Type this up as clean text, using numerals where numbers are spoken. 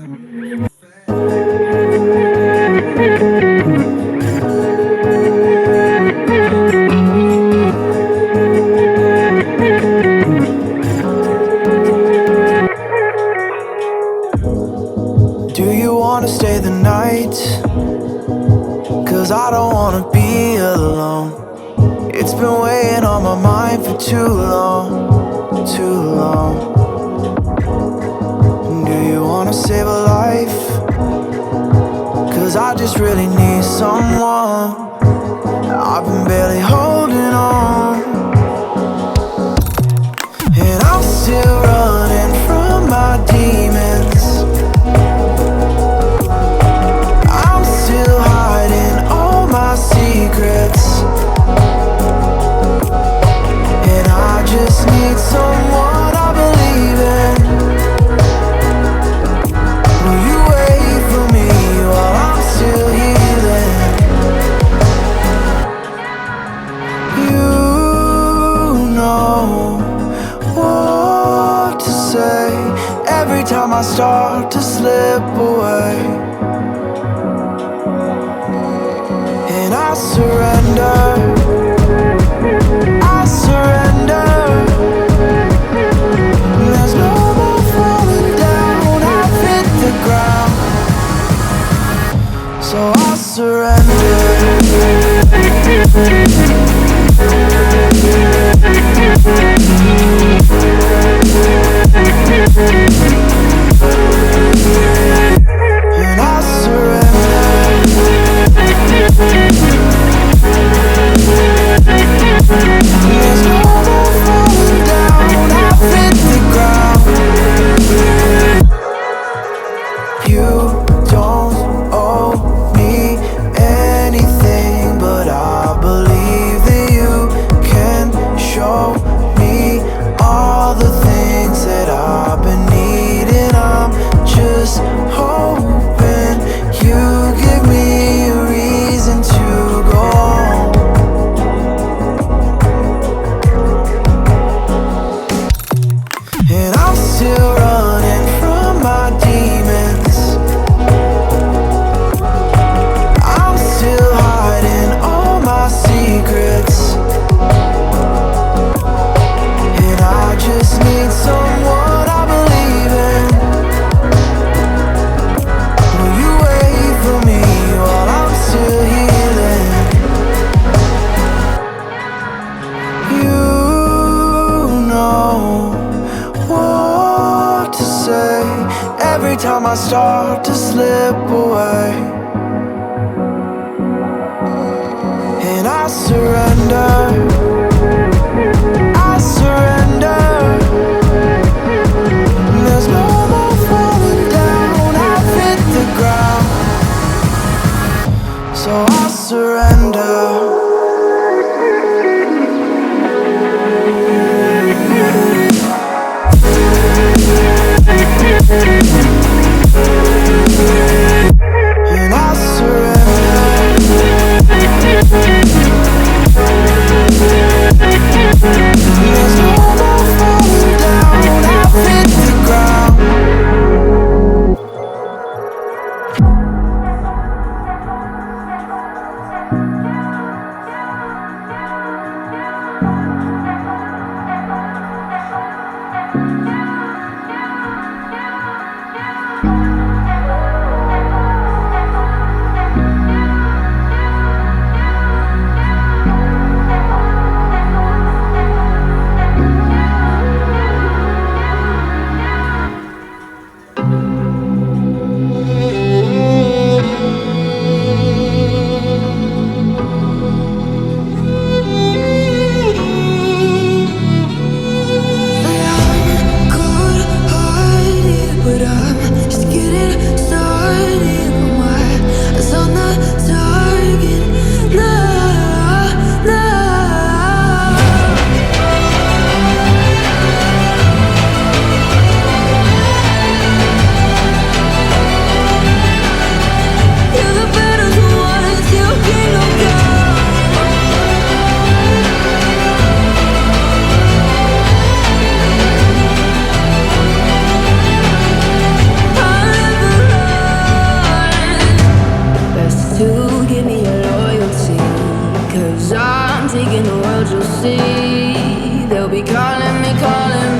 Do you wanna stay the night? 'Cause I don't wanna be alone. It's been weighing on my mind for too long, too long. Do you wanna save a life? 'Cause I just really need someone. I've been barely holding on, and I'm still running from my demons. I'm still hiding all my secrets, and I just need someone I believe in. Will you wait for me while I'm still healing? You know what to say every time I start to slip away, and I surrender, I surrender. There's no more falling down, I've hit the ground, so I surrender. And I surrender. There's no more falling down, I've hit the ground. You don't owe me anything, but I believe that you can show me all the things that I've been needing. I'm just hoping you give me a reason to go on. And I'm still running from my demons. I'm still hiding all my secrets, and I just need someone I believe in. Will you wait for me while I'm still healing? You know what to say every time I start to slip away, and I surrender, I surrender. There's no more falling down, I've hit the ground, so I surrender. And I surrender. There's no more falling down, I've hit the ground. 'Cause I'm taking the world, you'll see. They'll be calling me, calling me.